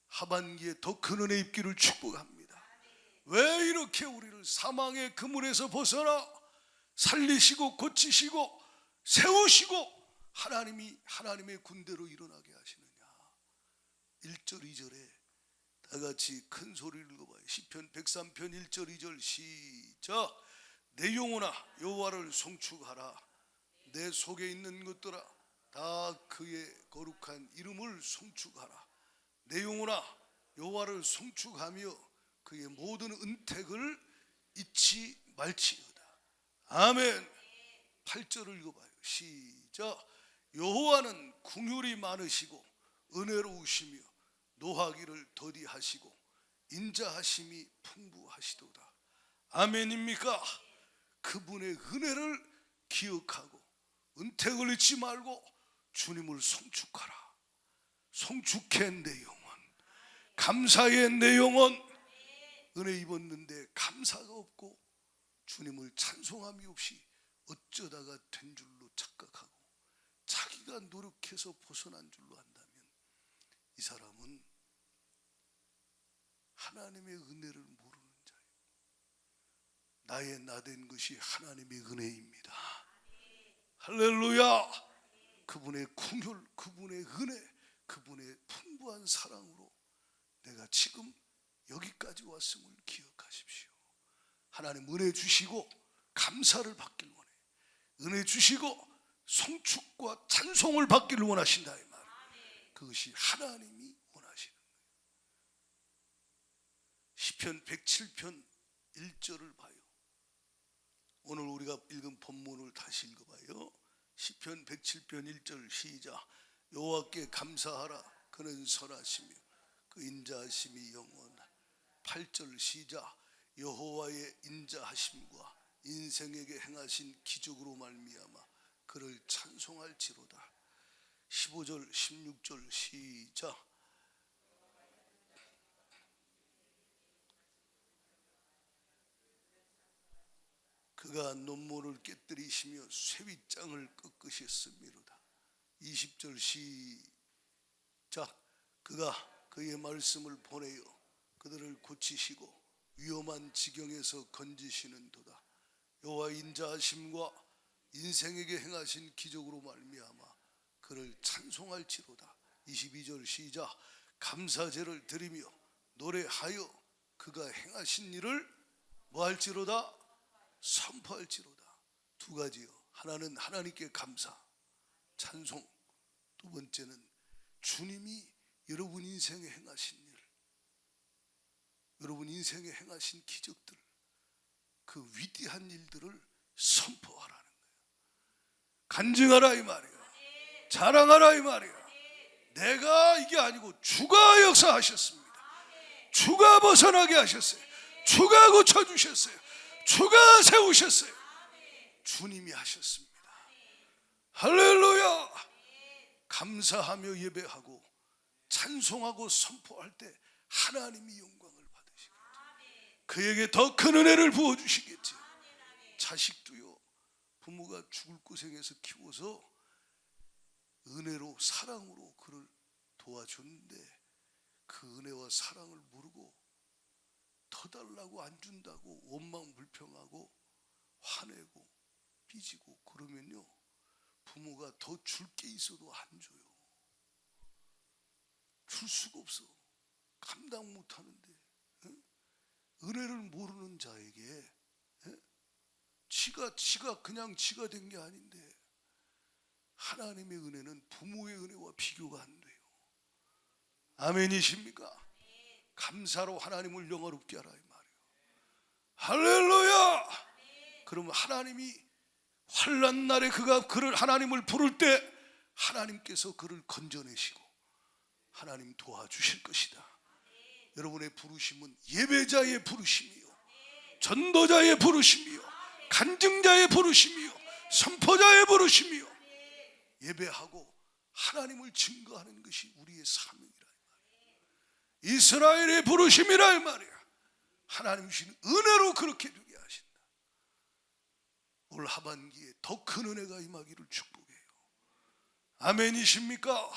하반기에 더 큰 은혜 입기를 축복합니다. 왜 이렇게 우리를 사망의 그물에서 벗어나 살리시고 고치시고 세우시고 하나님이 하나님의 군대로 일어나게 하시느냐. 1절 2절에 다 다 같이 큰 소리를 읽어봐요. 시편 103편 1절 2절 시작. 내 영혼아 여호와를 송축하라. 내 속에 있는 것들아 다 그의 거룩한 이름을 송축하라. 내 영혼아 여호와를 송축하며 그의 모든 은택을 잊지 말지어다. 아멘. 8절을 읽어봐요. 시작. 여호와는 긍휼이 많으시고 은혜로우시며 노하기를 더디하시고 인자하심이 풍부하시도다. 아멘입니까? 그분의 은혜를 기억하고 은택을 잊지 말고 주님을 송축하라. 송축해 내 영혼, 감사해 내 영혼. 은혜 입었는데 감사가 없고 주님을 찬송함이 없이 어쩌다가 된 줄로 착각하고 자기가 노력해서 벗어난 줄로 한다면 이 사람은 하나님의 은혜를 모르는 자예요. 나의 나된 것이 하나님의 은혜입니다. 할렐루야. 그분의 긍휼, 그분의 은혜, 그분의 풍부한 사랑으로 내가 지금 여기까지 왔음을 기억하십시오. 하나님 은혜 주시고 감사를 받길 원해. 은혜 주시고 송축과 찬송을 받기를 원하신다 이 말. 그것이 하나님이 원하시는 거예요. 시편 107편 1절을 봐요. 오늘 우리가 읽은 본문을 다시 읽어봐요. 시편 107편 1절 시작. 여호와께 감사하라. 그는 선하시며 그 인자하심이 영원하다. 8절 시작. 여호와의 인자하심과 인생에게 행하신 기적으로 말미암아 그를 찬송할지로다. 15절 16절 시작. 그가 논모를 깨뜨리시며 쇠윗장을 꺾으셨음이로다. 20절 시작. 그가 그의 말씀을 보내어 그들을 고치시고 위험한 지경에서 건지시는도다. 여호와의 인자하심과 인생에게 행하신 기적으로 말미암아 그를 찬송할지로다. 22절 시작. 감사제를 드리며 노래하여 그가 행하신 일을 뭐할지로다? 선포할지로다. 두 가지요. 하나는 하나님께 감사, 찬송. 두 번째는 주님이 여러분 인생에 행하신 일, 여러분 인생에 행하신 기적들, 그 위대한 일들을 선포하라는 거예요. 간증하라 이 말이에요. 자랑하라 이 말이에요. 내가 이게 아니고 주가 역사하셨습니다. 주가 벗어나게 하셨어요. 주가 고쳐주셨어요. 주가 세우셨어요. 주님이 하셨습니다. 할렐루야. 감사하며 예배하고 찬송하고 선포할 때 하나님이 영광을 받으시겠죠. 그에게 더 큰 은혜를 부어주시겠죠. 자식도요, 부모가 죽을 고생해서 키워서 은혜로 사랑으로 그를 도와줬는데 그 은혜와 사랑을 모르고 더 달라고 안 준다고 원망불평하고 화내고 삐지고 그러면요, 부모가 더 줄 게 있어도 안 줘요. 줄 수가 없어. 감당 못하는데. 은혜를 모르는 자에게 지가 그냥 지가 된 게 아닌데 하나님의 은혜는 부모의 은혜와 비교가 안 돼요. 아멘이십니까? 감사로 하나님을 영화롭게 하라 이 말이에요. 할렐루야. 그러면 하나님이 환난 날에 그를 하나님을 부를 때 하나님께서 그를 건져내시고 하나님 도와주실 것이다. 여러분의 부르심은 예배자의 부르심이요, 전도자의 부르심이요, 간증자의 부르심이요, 선포자의 부르심이요, 예배하고 하나님을 증거하는 것이 우리의 사명이라 이 말이에요. 이스라엘의 부르심이라 이 말이야. 하나님 주시는 은혜로 그렇게 되게 하신다. 올 하반기에 더 큰 은혜가 임하기를 축복해요. 아멘이십니까?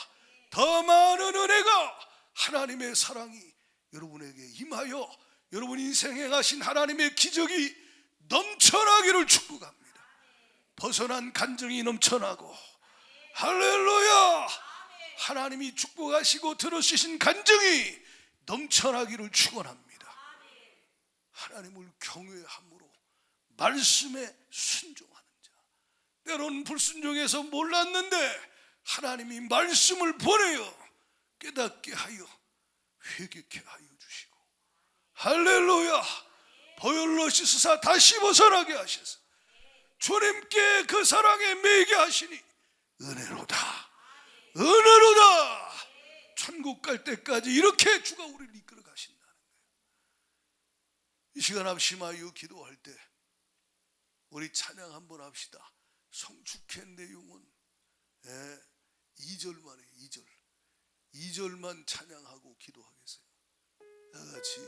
더 많은 은혜가, 하나님의 사랑이 여러분에게 임하여 여러분 인생에 행하신 하나님의 기적이 넘쳐나기를 축복합니다. 벗어난 간증이 넘쳐나고, 할렐루야, 하나님이 축복하시고 들어주신 간증이 넘쳐나기를 축원합니다. 하나님을 경외함으로 말씀에 순종하는 자, 때로는 불순종해서 몰랐는데 하나님이 말씀을 보내어 깨닫게 하여 회개케 하여 주시고, 할렐루야, 보혈로 씻으사 다시 벗어나게 하셔서 주님께 그 사랑에 매이게 하시니 은혜로다, 은혜로다. 천국 갈 때까지 이렇게 주가 우리를 이끌어 가신다는 거예요. 이 시간 합심하여 기도할 때 우리 찬양 한번 합시다. 성축의 내용은 2절만 해요. 2절만 찬양하고 기도하겠어요. 다 같이.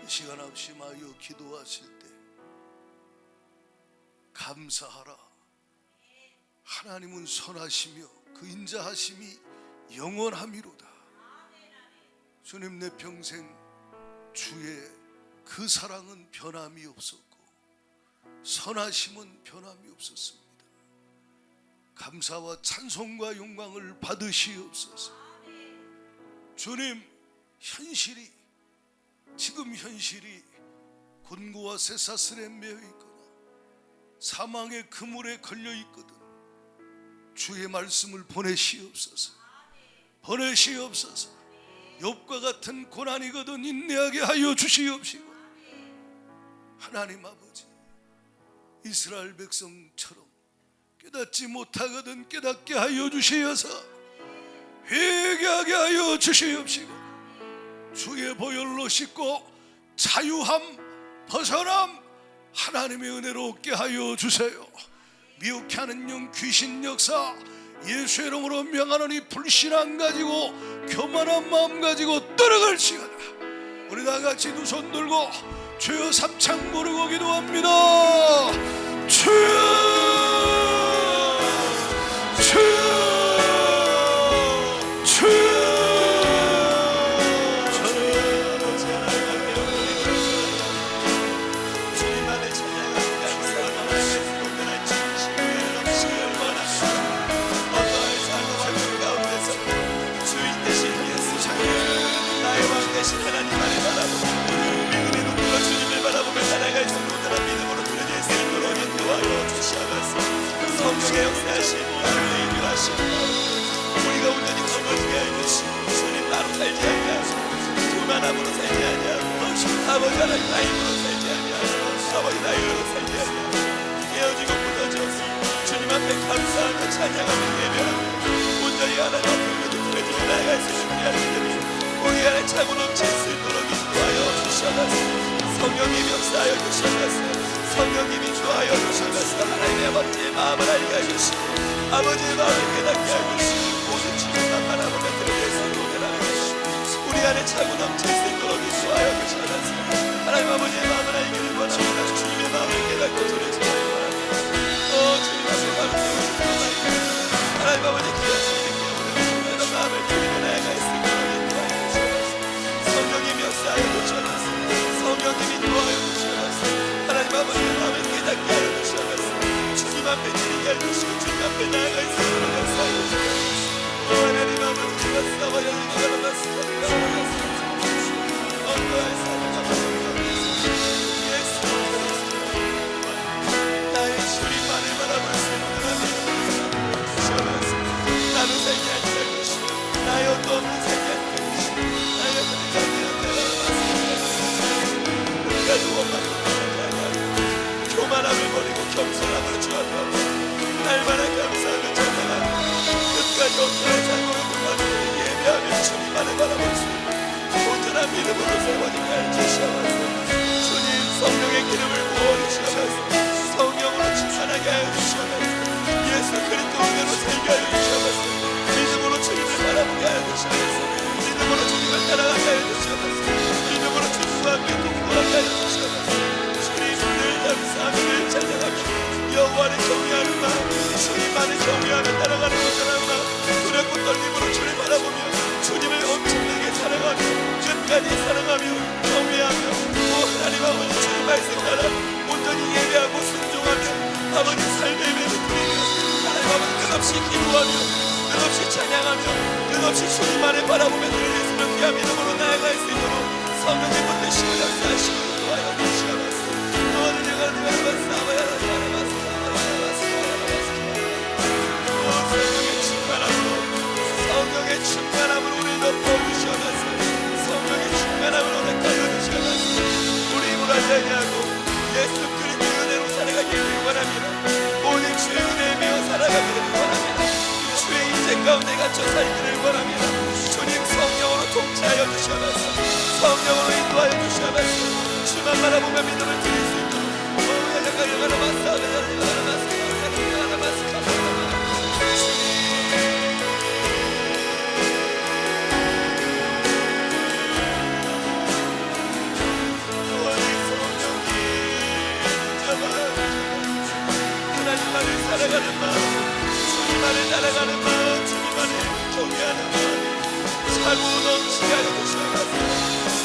시간 합심하여 기도하실 때 감사하라. 하나님은 선하시며 그 인자하심이 영원함이로다. 주님, 내 평생 주의 그 사랑은 변함이 없었고 선하심은 변함이 없었습니다. 감사와 찬송과 영광을 받으시옵소서. 주님, 지금 현실이 곤고와 쇠사슬에 매여 있거나 사망의 그물에 걸려 있거든 주의 말씀을 보내시옵소서. 욥과 같은 고난이거든 인내하게 하여 주시옵시고, 하나님 아버지, 이스라엘 백성처럼 깨닫지 못하거든 깨닫게 하여 주시어서 회개하게 하여 주시옵시고, 주의 보혈로 씻고 자유함, 벗어남, 하나님의 은혜로 얻게 하여 주세요. 미혹해 하는 영, 귀신 역사 예수의 이름으로 명하노니 불신앙 가지고 교만한 마음 가지고 떠나갈 시간이다. 우리 다 같이 두 손 들고 주여 삼창 부르고 기도합니다. 주여, 성령의 역사하심, 하나님의 인도하심, 우리가 온전히 넘어지게 하여 주시고 주님 나로 살지 아니하시고 교만함으로 살지 아니하고 아버지 하나님 나의 힘으로 살지 아니하시고 아버지 나의 의로 살지 아니하시고 깨어지고 무너져 주님 앞에 감사하며 찬양하며 예배하며 온전히 하나님 앞에 드려지며 나아갈 수 있는 하나님이 우리 안에 차고 넘칠 수 있도록 인도하여 주시옵소서. 성령님 역사하여 주시옵소서. 성령님이 주하여 주셔서 하나님의 아버지의 마음을 알게 하시고 아버지의 마음을 깨닫게 하여 주시고 모든 지금만 바라보며 들으게 성공을 하여 주시고 우리 안에 차고 넘칠 수 있도록 인도하여 주셔서 하나님 아버지의 마음을 알기를 원합니다. 주님의 마음을 깨닫고 들으시기 바랍니다. 주님 앞에 마음을 깨우시고 하나님 아버지 귀한 주님께 우리 마음을 들이며 나아갈 수 있도록 인도하여 주셔서 성령님이 역사하여 주셔서 성령님이 도와여 주셔서 하나님 아버지의 마음을 깨닫게 하여 주셔서 주님 앞에 드리게 해주시고 주님 앞에 나아갈 수 있도록 역사해 주시옵소서. 하나님 아버지 우리가 싸워야 하는 것은 언도할 삶을 예수 나의 주님만을 바라볼 수 있는 하나님 주시옵소서. 나로 살게 하지 않으시고 나의 어떤 살게 하지 않으시고 나의 우리가 누워만 교만함을 버리고 겸손함을 주하고 날마다 감사하며 찬양하며 끝까지 온전한 삶으로 끝까지 예배하며 주님만을 바라볼 수 있는 온전한 믿음으로 세워지게 해주시옵소서. 주님 성령의 기름을 부어주시옵소서. 성령으로 충만하게 하여 주시옵소서. 예수 그리스도 은혜로 살게 하여 주시옵소서. 믿음으로 주님을 바라보게 하여 주시옵소서. 믿음으로 주님을 따라가게 하여 주시옵소서. 믿음으로 주님과 함께 동거하게 하여 주시옵소서. 주님을 감사하며 늘 찬양하며 여호와를 경외하는 마음 주님만을 경외하며 따라가는 온전한 마음 두렵고 떨림으로 주를 바라보며 주님을 엄청나게 사랑하며 끝까지 사랑하며 경외하며 하나님 아버지 주님 말씀 따라 온전히 예배하고 순종하며 아버지 삶의 예배를 드리며 하나님 아버지 끝없이 기도하며 끝없이 찬양하며 끝없이 주님만을 바라보며 늘 예수를 위하여 믿음으로 나아갈 수 있도록 성령의 분드심을 역사하시고 도와여 주시옵소서. 너를 내가 성령의 충만함으로 우리 덮어주시옵소서. 성령의 충만함으로 우리 가려주시옵소서. 우리 힘으로 하지 아니하고 예수 그리스도의 은혜로 살아가기를 원합니다. 오직 주의 은혜에 매어 살아가기를 원합니다. 주의 인생 가운데 갇혀 살기를 원합니다. 주님 성령으로 통치하여 주시옵소서. 성령으로 인도하여 주시옵소서. 주만 바라보며 믿음을 드릴 수 있도록 하나님만을 살아가는 마음 주님만을 따라가는 마음 주님만을 경외하는 마음 차고 넘치게 하여 주시옵소서.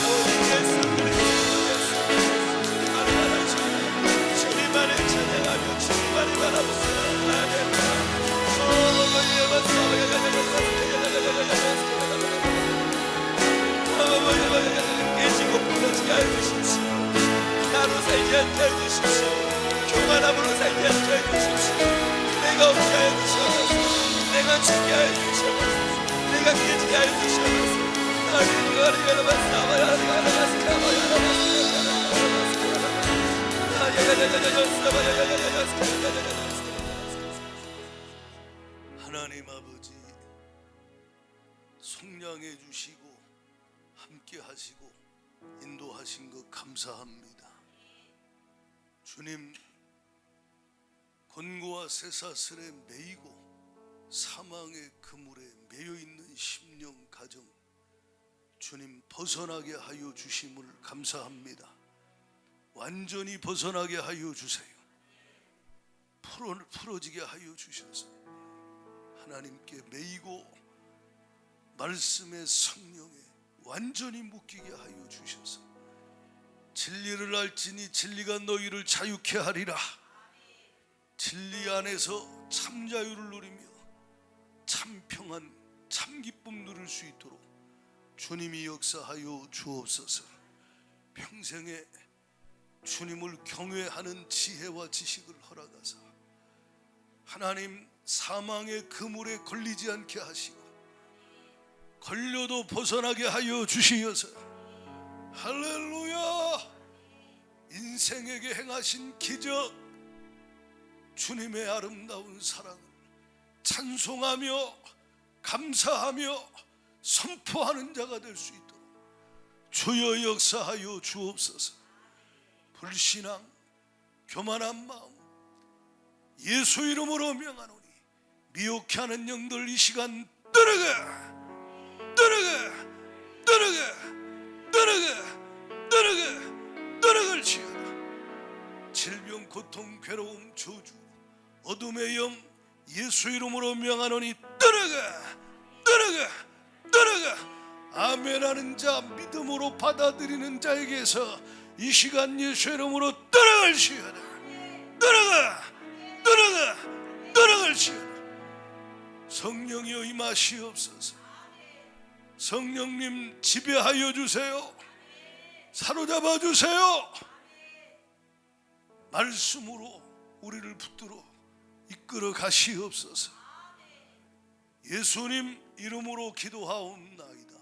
오직 예수 그리스도 주님만을 바라보며 주님만을 찬양하며 주님만을 바라보며 깨지고 부러지게 하여 주십시오. 나로 살지 않게 하여 주십시오. 교만함으로 살지 않게 하여 주십시오. 내가 없게 하여 주시옵소서. 내가 죽게 하여 주시옵소서. 내가 깨지게 하여 주시옵소서. 하나님 아버지 속량해 주시고 함께 하시고 인도하신 것 감사합니다. 주님 권고와 쇠사슬에 매이고 사망의 그물에 매여있는 심령 가정 주님 벗어나게 하여 주심을 감사합니다. 완전히 벗어나게 하여 주세요. 풀어지게 하여 주셔서 하나님께 매이고 말씀의 성령에 완전히 묶이게 하여 주셔서 진리를 알지니 진리가 너희를 자유케 하리라. 진리 안에서 참 자유를 누리며 참 평안 참 기쁨 누릴 수 있도록 주님이 역사하여 주옵소서. 평생에 주님을 경외하는 지혜와 지식을 허락하사 하나님 사망의 그물에 걸리지 않게 하시고 걸려도 벗어나게 하여 주시어서 할렐루야. 인생에게 행하신 기적 주님의 아름다운 사랑을 찬송하며 감사하며 선포하는 자가 될 수 있도록 주여 역사하여 주옵소서. 불신앙 교만한 마음 예수 이름으로 명하노니 미혹해 하는 영들 이 시간 떠나가 떠나갈지어다. 질병 고통 괴로움 저주 어둠의 영 예수 이름으로 명하노니 떠나가. 아멘하는 자 믿음으로 받아들이는 자에게서 이 시간 예수 이름으로 떠나갈지어다. 떠나가 임할지어다. 성령이여 임하시옵소서. 성령님 지배하여 주세요. 사로잡아 주세요. 말씀으로 우리를 붙들어 이끌어 가시옵소서. 예수님 이름으로 기도하옵나이다.